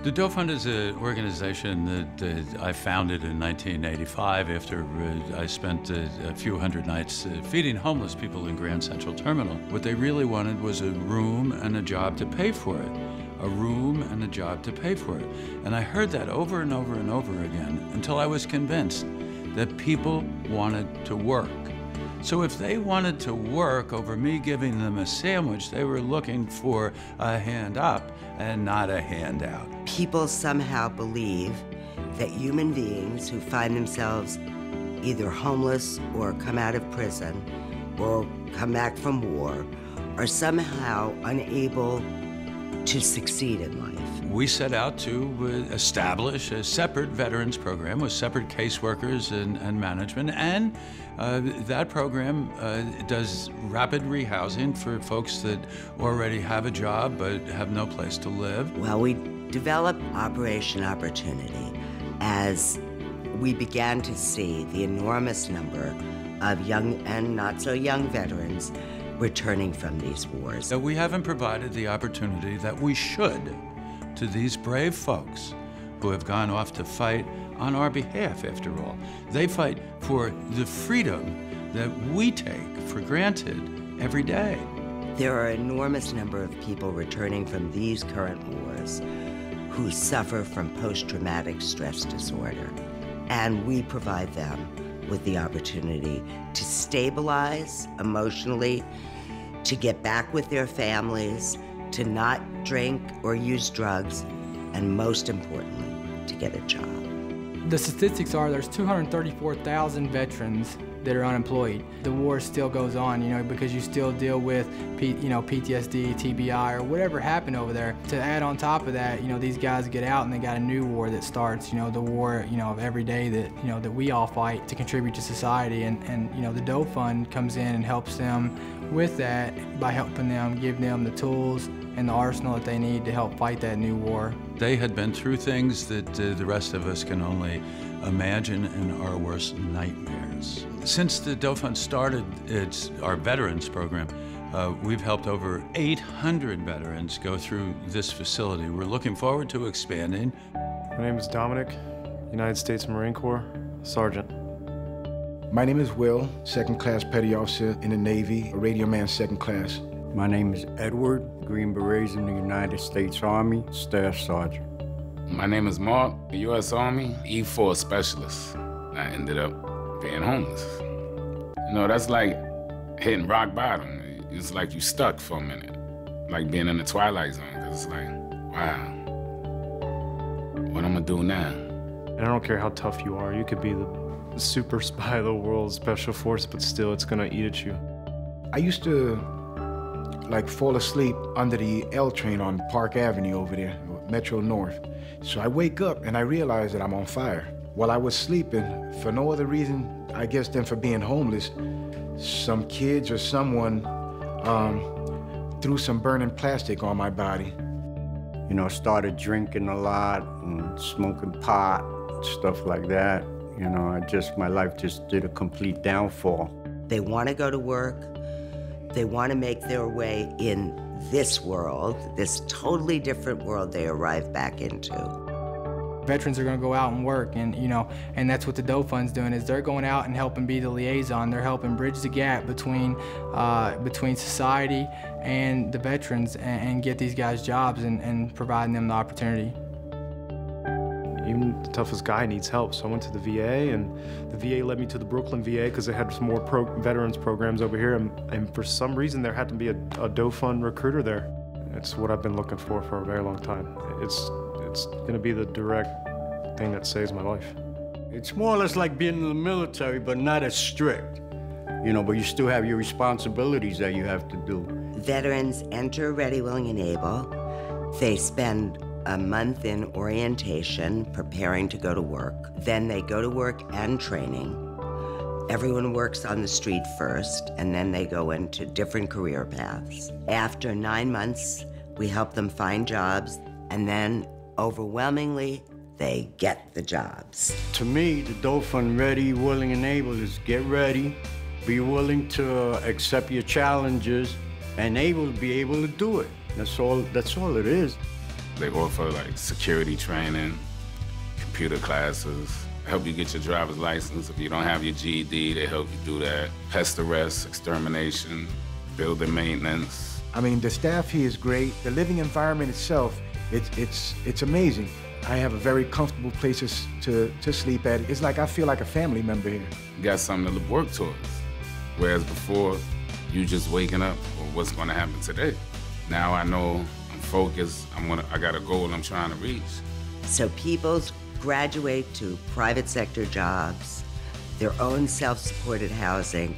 The Doe Fund is an organization that I founded in 1985 after I spent a few hundred nights feeding homeless people in Grand Central Terminal. What they really wanted was a room and a job to pay for it. A room and a job to pay for it. And I heard that over and over and over again until I was convinced that people wanted to work. So if they wanted to work over me giving them a sandwich, they were looking for a hand up and not a handout. People somehow believe that human beings who find themselves either homeless or come out of prison or come back from war are somehow unable to succeed in life. We set out to establish a separate veterans program with separate caseworkers and management, and that program does rapid rehousing for folks that already have a job but have no place to live. Well, we developed Operation Opportunity as we began to see the enormous number of young and not so young veterans returning from these wars. We haven't provided the opportunity that we should to these brave folks who have gone off to fight on our behalf, after all. They fight for the freedom that we take for granted every day. There are an enormous number of people returning from these current wars who suffer from post-traumatic stress disorder, and we provide them with the opportunity to stabilize emotionally, to get back with their families, to not drink or use drugs, and most importantly, to get a job. The statistics are there's 234,000 veterans that are unemployed. The war still goes on, because you still deal with PTSD, TBI, or whatever happened over there. To add on top of that, these guys get out and they got a new war that starts, the war, of every day that, that we all fight to contribute to society. And the Doe Fund comes in and helps them with that by helping them, give them the tools and the arsenal that they need to help fight that new war. They had been through things that the rest of us can only imagine in our worst nightmares. Since the Doe Fund started our veterans program, we've helped over 800 veterans go through this facility. We're looking forward to expanding. My name is Dominic, United States Marine Corps, Sergeant. My name is Will, second class petty officer in the Navy, a radio man second class. My name is Edward, Green Berets in the United States Army, Staff Sergeant. My name is Mark, U.S. Army, E4 Specialist. I ended up being homeless. That's like hitting rock bottom. It's like you stuck for a minute, like being in the twilight zone. It's like, wow, what I'm gonna do now? And I don't care how tough you are. You could be the super spy of the world, special force, but still it's gonna eat at you. I used to fall asleep under the L train on Park Avenue over there, Metro North. So I wake up and I realize that I'm on fire. While I was sleeping, for no other reason, I guess, than for being homeless, some kids or someone threw some burning plastic on my body. Started drinking a lot and smoking pot, stuff like that. My life just did a complete downfall. They want to go to work. They want to make their way in this world, this totally different world they arrive back into. Veterans are going to go out and work, and and that's what the Doe Fund's doing, is they're going out and helping be the liaison. They're helping bridge the gap between society and the veterans and get these guys jobs and providing them the opportunity. Even the toughest guy needs help, so I went to the VA, and the VA led me to the Brooklyn VA because they had some more veterans programs over here, and for some reason there had to be a Doe Fund recruiter there. It's what I've been looking for a very long time. It's gonna be the direct thing that saves my life. It's more or less like being in the military, but not as strict. But you still have your responsibilities that you have to do. Veterans enter Ready, Willing, and Able. They spend a month in orientation, preparing to go to work. Then they go to work and training. Everyone works on the street first, and then they go into different career paths. After 9 months, we help them find jobs, and then overwhelmingly, they get the jobs. To me, the Doe Fund Ready, Willing, and Able is get ready, be willing to accept your challenges, and able to be able to do it. That's all it is. They offer like security training, computer classes, help you get your driver's license. If you don't have your GED, they help you do that. Pest arrest, extermination, building maintenance. I mean, the staff here is great. The living environment itself, it's amazing. I have a very comfortable place to sleep at. It's like I feel like a family member here. You got something to work towards. Whereas before, you just waking up, or what's gonna happen today? Now I know I'm focused, I got a goal I'm trying to reach. So people graduate to private sector jobs, their own self-supported housing.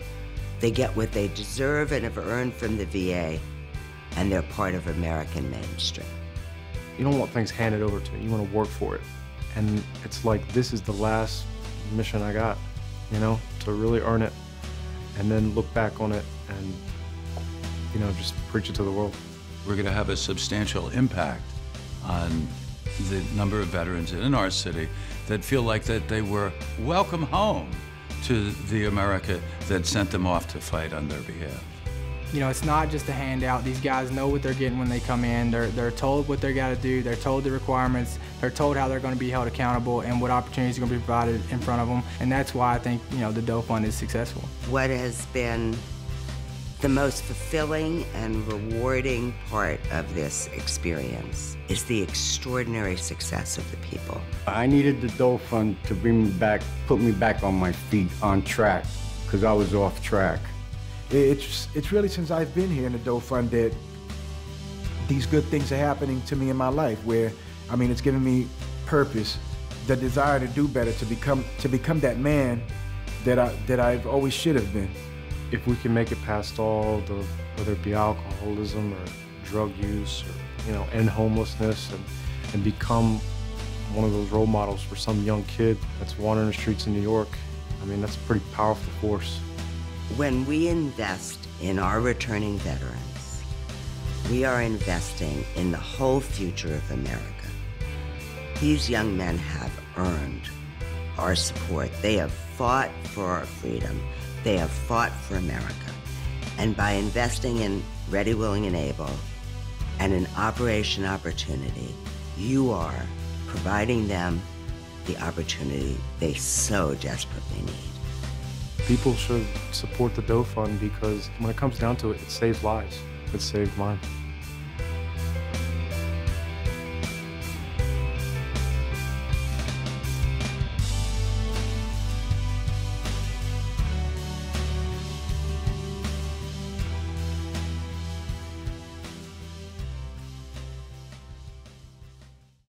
They get what they deserve and have earned from the VA, and they're part of American mainstream. You don't want things handed over to you. You want to work for it. And it's like, this is the last mission I got, you know, to really earn it and then look back on it and, you know, just preach it to the world. We're going to have a substantial impact on the number of veterans in our city that feel like that they were welcome home to the America that sent them off to fight on their behalf. You know, it's not just a handout. These guys know what they're getting when they come in. They're told what they got to do. They're told the requirements. They're told how they're going to be held accountable and what opportunities are going to be provided in front of them. And that's why I think, you know, the Doe Fund is successful. What has been the most fulfilling and rewarding part of this experience is the extraordinary success of the people. I needed the Doe Fund to bring me back, put me back on my feet, on track, because I was off track. It's really since I've been here in the Doe Fund that these good things are happening to me in my life, where, I mean, it's given me purpose, the desire to do better, to become that man that I've always should have been. If we can make it past all the, whether it be alcoholism or drug use or, you know, end homelessness and become one of those role models for some young kid that's wandering the streets in New York, I mean, that's a pretty powerful force. When we invest in our returning veterans, we are investing in the whole future of America. These young men have earned our support. They have fought for our freedom. They have fought for America. And by investing in Ready, Willing, and Able and in Operation Opportunity, you are providing them the opportunity they so desperately need. People should support the Doe Fund because when it comes down to it, it saves lives. It saved mine.